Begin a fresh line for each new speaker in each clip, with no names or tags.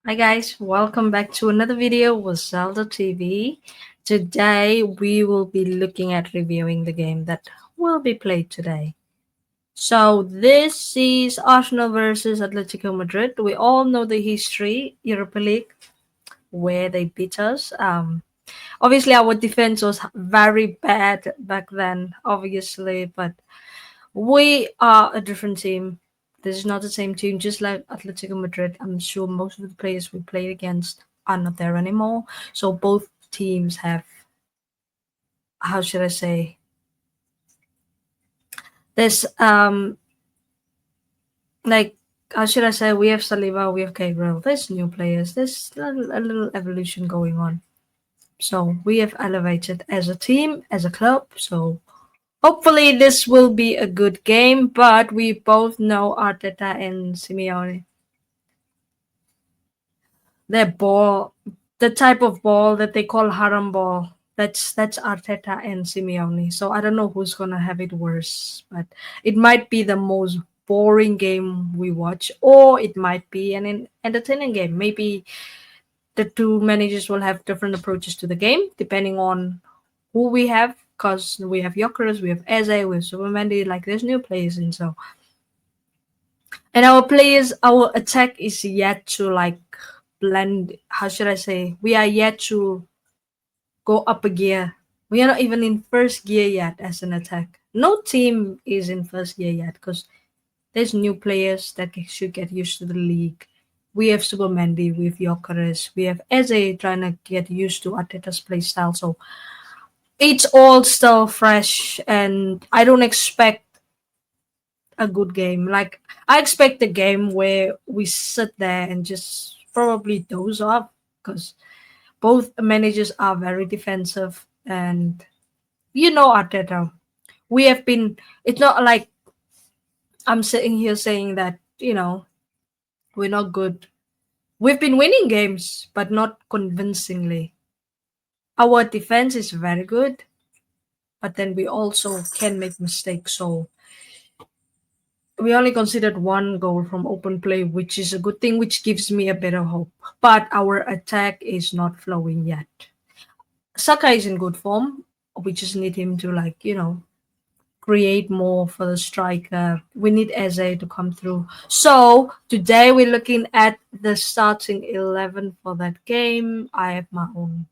Hi guys, welcome back to another video with Zelda TV. Today we will be looking at reviewing the game that will be played today. So this is Arsenal versus Atletico Madrid. We all know the history, Europa League, where they beat us. Obviously our defense was very bad back then, obviously, but we are a different team. This is not the same team, just like Atletico Madrid. I'm sure most of the players we played against are not there anymore. So both teams have, how should I say, this like how should I say, we have Saliba, we have Gabriel. There's new players. There's a little evolution going on. So we have elevated as a team, as a club. So hopefully this will be a good game. But we both know Arteta and Simeone. Their ball, the type of ball that they call haram ball. That's Arteta and Simeone. So I don't know who's gonna have it worse, but it might be the most boring game we watch, or it might be an entertaining game. Maybe the two managers will have different approaches to the game depending on who we have. Because we have Jokeris, we have Eze, we have Supermandy, like there's new players, and so and our players, our attack is yet to like blend. How should I say? We are yet to go up a gear. We are not even in first gear yet as an attack. No team is in first gear yet because there's new players that should get used to the league. We have Supermandy, we have Jokeris, we have Eze trying to get used to Arteta's play style. So it's all still fresh, and I don't expect a good game. Like I expect a game where we sit there and just probably doze off because both managers are very defensive, and Arteta. We have been. It's not like I'm sitting here saying that we're not good. We've been winning games, but not convincingly. Our defense is very good, but then we also can make mistakes. So we only considered one goal from open play, which is a good thing, which gives me a better hope. But our attack is not flowing yet. Saka is in good form. We just need him to create more for the striker. We need Eze to come through. So today we're looking at the starting 11 for that game. I have my own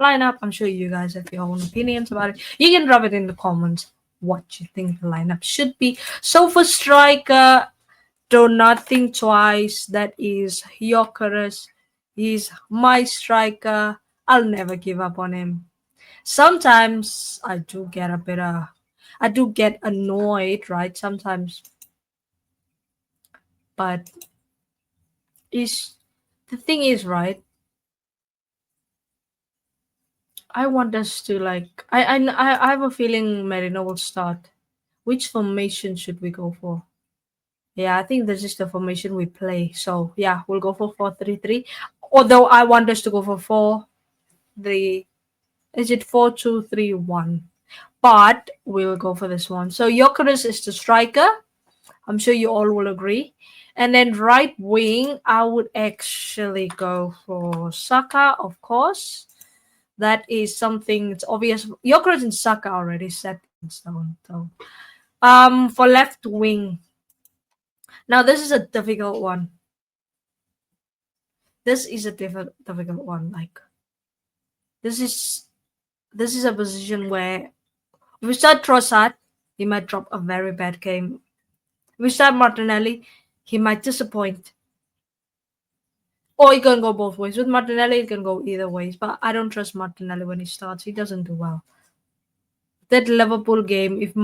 lineup. I'm sure you guys have your own opinions about it. You can drop it in the comments what you think the lineup should be. So for striker, do not think twice. That is Jokeris. He's my striker. I'll never give up on him. Sometimes I do get annoyed, right? Sometimes, but is the thing is, right? I want us to like. I have a feeling Merino will start. Which formation should we go for? Yeah, I think this is the formation we play. So yeah, we'll go for 4-3-3. Although I want us to go for 4-3. Is it 4-2-3-1? But we'll go for this one. So Jokeris is the striker. I'm sure you all will agree. And then right wing, I would actually go for Saka, of course. That is something it's obvious. Jokeris and Saka already set in stone. So for left wing. Now this is a difficult one. This is a difficult one. Like this is this is a position where if we start Trossard, he might drop a very bad game. If we start Martinelli, he might disappoint. Or it can go both ways. With Martinelli, it can go either ways. But I don't trust Martinelli when he starts. He doesn't do well. That Liverpool game, if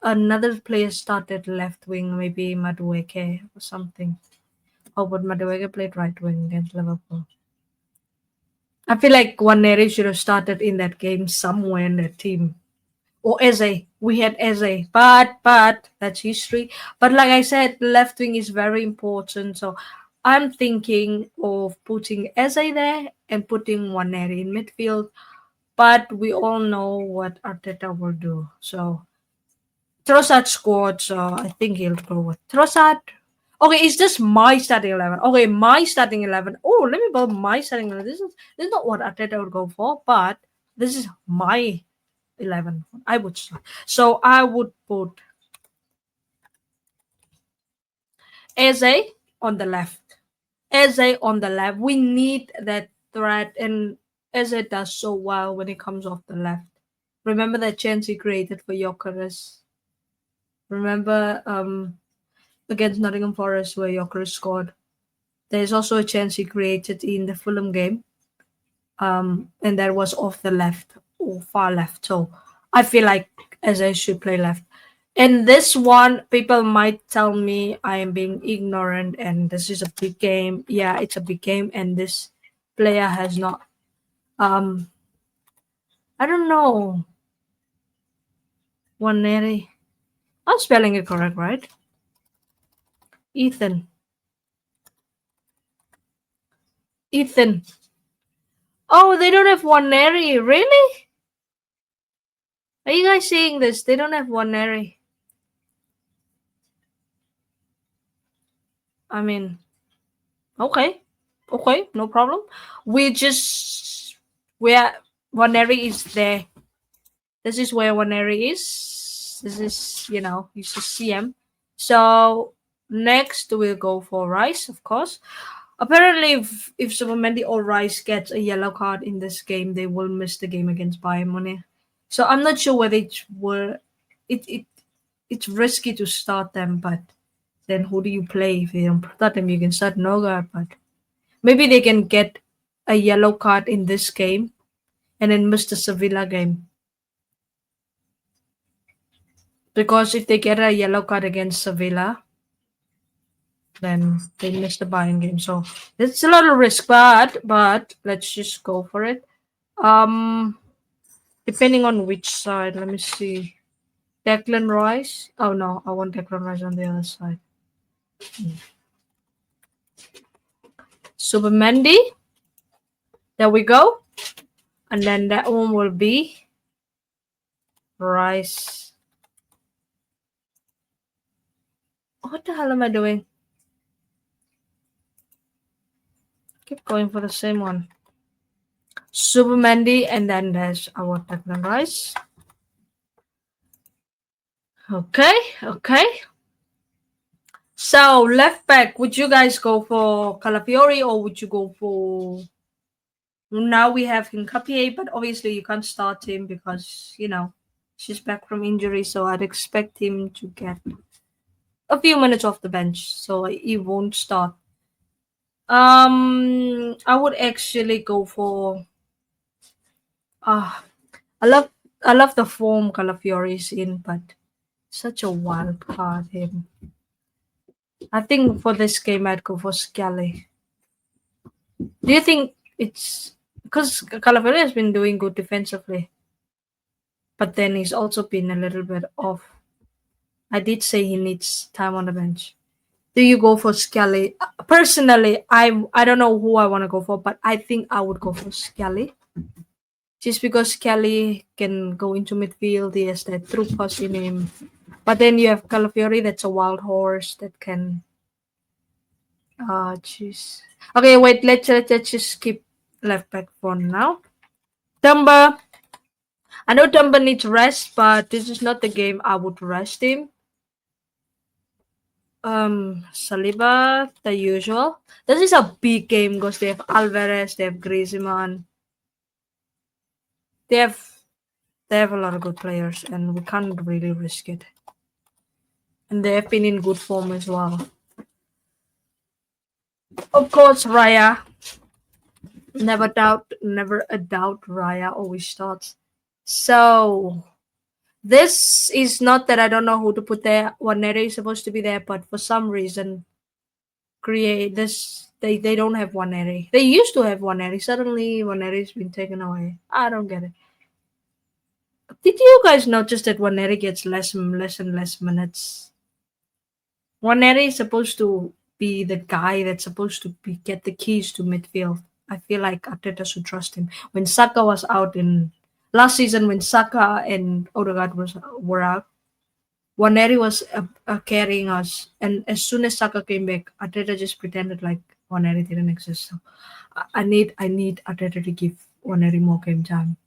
another player started left wing, maybe Madueke or something. Oh, but Madueke played right wing against Liverpool. I feel like Waneri should have started in that game somewhere in that team. Or Eze. We had Eze. But that's history. But like I said, left wing is very important. So I'm thinking of putting Eze there and putting Waneri in midfield. But we all know what Arteta will do. So Trossard scored, so I think he'll go with Trossard. Okay, it's just my starting 11. Okay, my starting 11. Oh, let me put my starting 11. This is not what Arteta would go for, but this is my 11. I would start. So I would put Eze on the left. Eze on the left. We need that threat, and Eze does so well when it comes off the left. Remember that chance he created for Jokeres? Remember against Nottingham Forest where Jokeres scored? There's also a chance he created in the Fulham game, and that was off the left or far left. So I feel like Eze should play left. In this one, people might tell me I am being ignorant and this is a big game. Yeah, it's a big game, and this player has not. Um, I don't know. Waneri. I'm spelling it correct, right? Ethan. Ethan. Oh, they don't have Waneri. Really? Are you guys seeing this? They don't have Waneri. I mean, okay. Okay, no problem. We just where Waneri is there. This is where Waneri is. This is, you should see him. So next we'll go for Rice, of course. Apparently, if Supermendi or Rice gets a yellow card in this game, they will miss the game against Bayern Munich. So I'm not sure whether it's risky to start them, but then who do you play if you don't start them? You can start Nogard, but maybe they can get a yellow card in this game and then miss the Sevilla game. Because if they get a yellow card against Sevilla, then they miss the Bayern game. So it's a lot of risk, but let's just go for it. Depending on which side, let me see. Declan Rice. Oh no, I want Declan Rice on the other side. Subamendi. There we go. And then that one will be Rice. What the hell am I doing? Keep going for the same one. Subamendi, and then there's our Declan Rice. Okay. So left back, would you guys go for Calafiori or would you go for? Now we have Hincapié, but obviously you can't start him because she's back from injury, so I'd expect him to get a few minutes off the bench, so he won't start. I would actually go for. I love the form Calafiori's in, but such a wild card him. I think for this game I'd go for Scally. Do you think it's because Calafiori has been doing good defensively, but then he's also been a little bit off. I did say he needs time on the bench. Do you go for Scally? Personally, I don't know who I want to go for, but I think I would go for Scally. Just because Scally can go into midfield, he has that through pass in him. But then you have Calafiori, that's a wild horse that can. Jeez. Okay, wait. Let's just skip left back for now. Dumba. I know Dumba needs rest, but this is not the game I would rest him. Saliba, the usual. This is a big game because they have Alvarez, they have Griezmann. They have a lot of good players, and we can't really risk it. And they have been in good form as well. Of course, Raya. Never a doubt. Raya always starts. So this is not that I don't know who to put there. Wanere is supposed to be there, but for some reason, create this. They don't have Wanere. They used to have Wanere. Suddenly, Wanere's been taken away. I don't get it. Did you guys notice that Wanere gets less and less minutes? Wanere is supposed to be the guy that's supposed to get the keys to midfield. I feel like Arteta should trust him. When Saka was out in last season, when Saka and Odegaard were out, Waneri was carrying us, and as soon as Saka came back, Arteta just pretended like Waneri didn't exist. So I need Arteta to give Waneri more game time.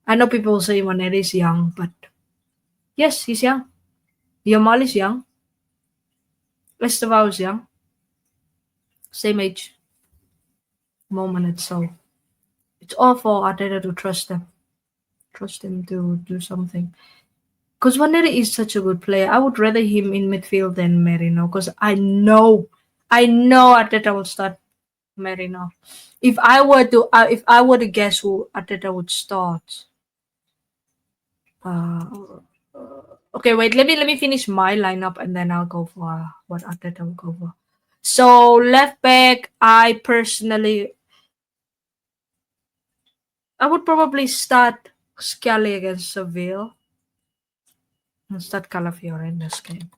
I know people say Waneri is young, but yes, he's young. Yamal is young. Estevao is young. Same age, more minutes. So it's all for Arteta to trust him to do something. Because Waneri is such a good player. I would rather him in midfield than Merino. Because I know Arteta will start Merino. If I were to guess who Arteta would start, uh, okay, wait. Let me finish my lineup and then I'll go for what Arteta will go for. So left back, I would probably start Scally against Seville and start Calafiore in this game.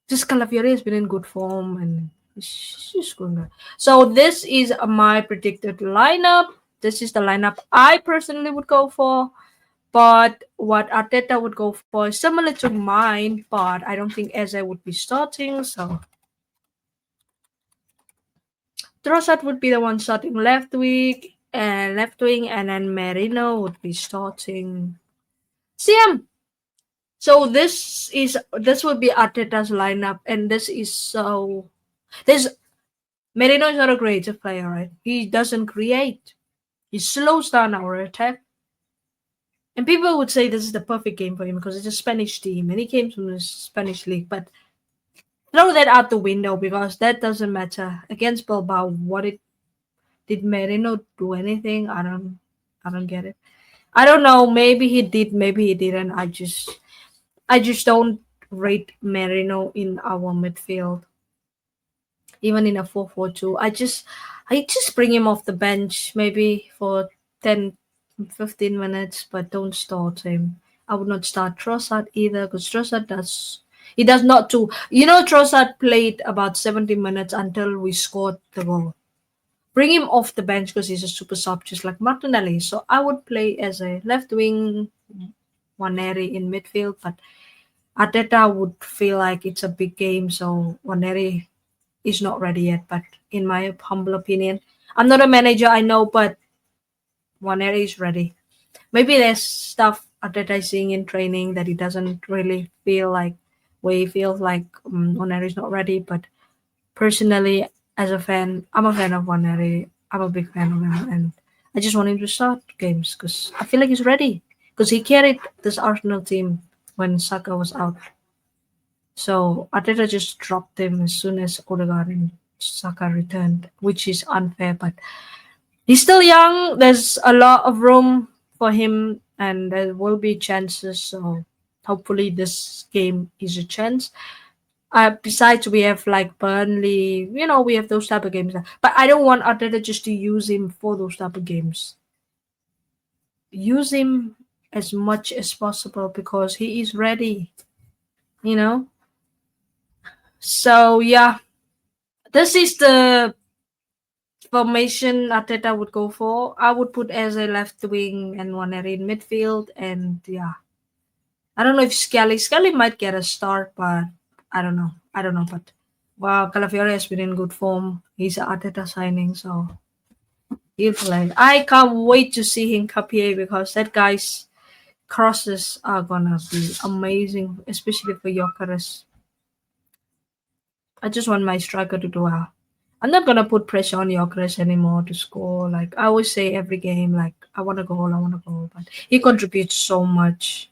Just Calafiore has been in good form and she's good. So this is my predicted lineup. This is the lineup I personally would go for. But what Arteta would go for is similar to mine, but I don't think Eze would be starting. So Trossard would be the one starting left wing, and then Merino would be starting CM. So this would be Arteta's lineup, and this Merino is not a creative player, right? He doesn't create. He slows down our attack. And people would say this is the perfect game for him because it's a Spanish team and he came from the Spanish league. But throw that out the window because that doesn't matter. Against Bilbao, did Merino do anything? I don't get it. I don't know. Maybe he did, maybe he didn't. I just don't rate Merino in our midfield. Even in a 4-4-2. I just bring him off the bench maybe for 10, 15 minutes, but don't start him. I would not start Trossard either because Trossard does not do. Trossard played about 70 minutes until we scored the goal. Bring him off the bench because he's a super sub, just like Martinelli. So I would play as a left wing, Waneri in midfield, but Arteta would feel like it's a big game, so Waneri is not ready yet. But in my humble opinion, I'm not a manager, I know, but Waneri is ready. Maybe there's stuff Arteta is seeing in training that he doesn't really feel like, where he feels like Waneri is not ready. But personally, as a fan, I'm a fan of Waneri. I'm a big fan of him, and I just want him to start games because I feel like he's ready. Because he carried this Arsenal team when Saka was out. So Arteta just dropped him as soon as Odegaard and Saka returned, which is unfair. But he's still young. There's a lot of room for him, and there will be chances. So hopefully this game is a chance. Besides, we have like Burnley. We have those type of games. But I don't want Arteta just to use him for those type of games. Use him as much as possible because he is ready. You know. So yeah, this is the formation Arteta would go for. I would put as a left wing and Waneri in midfield, and yeah, I don't know if Scully might get a start, but I don't know, but wow, Calafiore has been in good form. He's an Arteta signing, so he'll play. I can't wait to see him Capier because that guy's crosses are gonna be amazing, especially for Jokeres. I just want my striker to do well. I'm not gonna put pressure on Jokeres anymore to score. Like I always say every game, like I want to goal, I want to goal, but he contributes so much.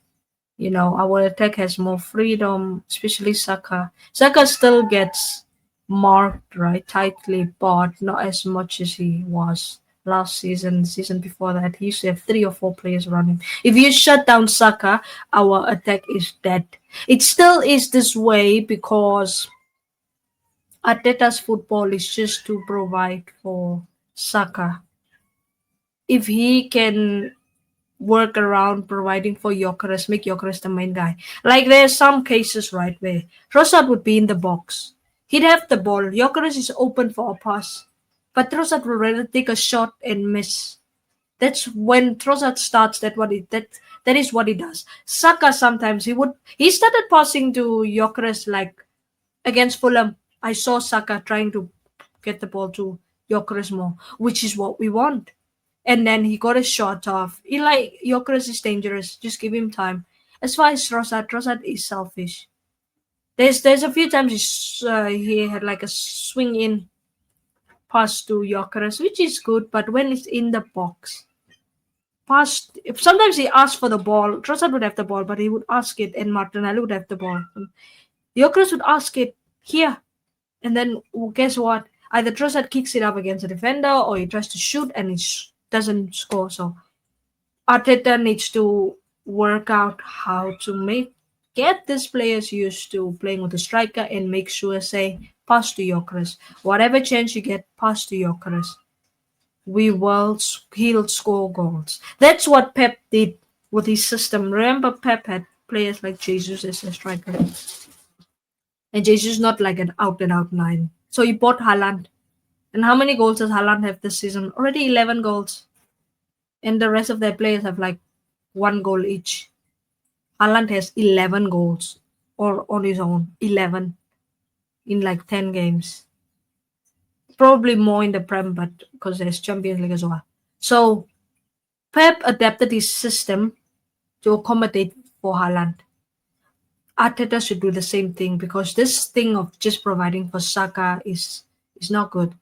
Our attack has more freedom, especially Saka. Saka still gets marked right tightly, but not as much as he was last season. Season before that, he used to have 3 or 4 players around him. If you shut down Saka, our attack is dead. It still is this way because Arteta's football is just to provide for Saka. If he can work around providing for Jokeres, make Jokeres the main guy. Like there's some cases, right, where Trossard would be in the box. He'd have the ball. Jokeres is open for a pass. But Trossard would rather take a shot and miss. That's when Trossard starts. That's That is what he does. Saka sometimes he started passing to Gyökeres like against Fulham. I saw Saka trying to get the ball to Gyökeres more, which is what we want. And then he got a shot off. He like Gyökeres is dangerous. Just give him time. As far as Trossard is selfish. There's a few times he had like a swing in pass to Gyökeres, which is good, but when it's in the box, pass. If sometimes he asked for the ball, Trossard would have the ball, but he would ask it, and Martinelli would have the ball. Gyökeres would ask it here, and then guess what? Either Trossard kicks it up against a defender, or he tries to shoot and he doesn't score. So Arteta needs to work out how to get these players used to playing with a striker and make sure say pass to Gyökeres. Whatever chance you get, pass to Gyökeres. He'll score goals. That's what Pep did with his system. Remember, Pep had players like Jesus as a striker, and Jesus not like an out and out nine. So he bought Haaland. And how many goals does Haaland have this season? Already 11 goals. And the rest of their players have like 1 goal each. Haaland has 11 goals or on his own. 11 in like 10 games. Probably more in the Prem, but because there's Champions League as well. So Pep adapted his system to accommodate for Haaland. Arteta should do the same thing because this thing of just providing for Saka is not good.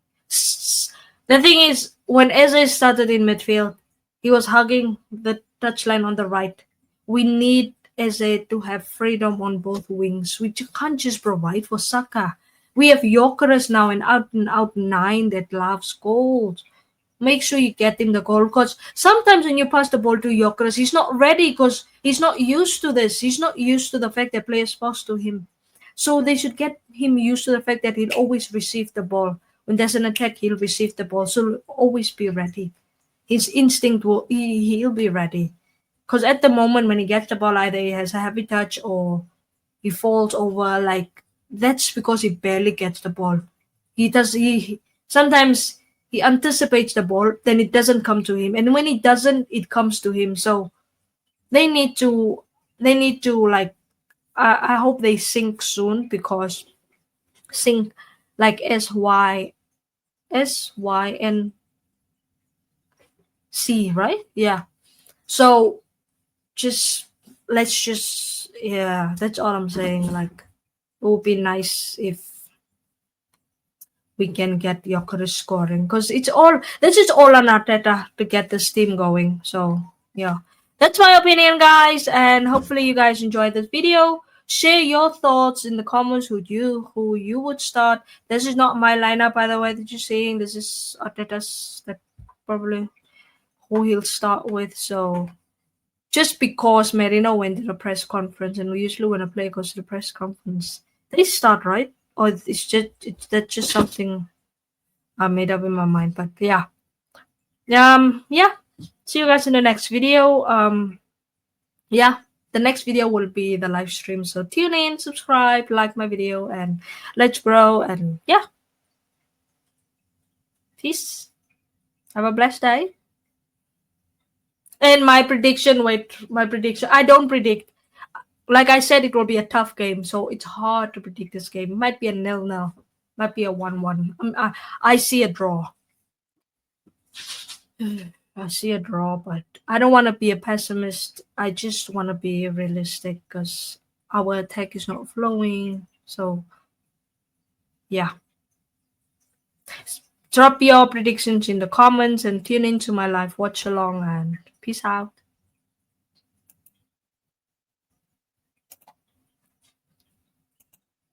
The thing is, when Eze started in midfield, he was hugging the touchline on the right. We need Eze to have freedom on both wings. We can't just provide for Saka. We have Gyökeres now, an out and out nine that loves goals. Make sure you get him the goal because sometimes when you pass the ball to Gyökeres, he's not ready because he's not used to this. He's not used to the fact that players pass to him. So they should get him used to the fact that he'll always receive the ball. When there's an attack, he'll receive the ball. So always be ready. His instinct he'll be ready. Because at the moment when he gets the ball, either he has a heavy touch or he falls over. Like that's because he barely gets the ball. He sometimes he anticipates the ball, then it doesn't come to him, and when it doesn't, it comes to him. So they need to like I hope they sync soon because sync like SYNC, right? Yeah. So just yeah, that's all I'm saying. Like it would be nice if we can get Gyökeres scoring because this is all on Arteta to get this team going. So yeah, that's my opinion, guys, and hopefully you guys enjoyed this video. Share your thoughts in the comments who you would start. This is not my lineup, by the way, that you're seeing. This is Arteta's that probably who he'll start with. So just because Merino went to the press conference, and usually when a player goes to the press conference, they start, right? Or that's just something I made up in my mind. But yeah. Yeah. See you guys in the next video. Yeah. The next video will be the live stream. So tune in, subscribe, like my video, and let's grow. And yeah. Peace. Have a blessed day. And my prediction, I don't predict. Like I said, it will be a tough game, so it's hard to predict this game. It might be a 0-0, might be a 1-1. I see a draw. I see a draw, but I don't want to be a pessimist. I just want to be realistic because our attack is not flowing. So, yeah. Drop your predictions in the comments and tune into my live watch along and peace out.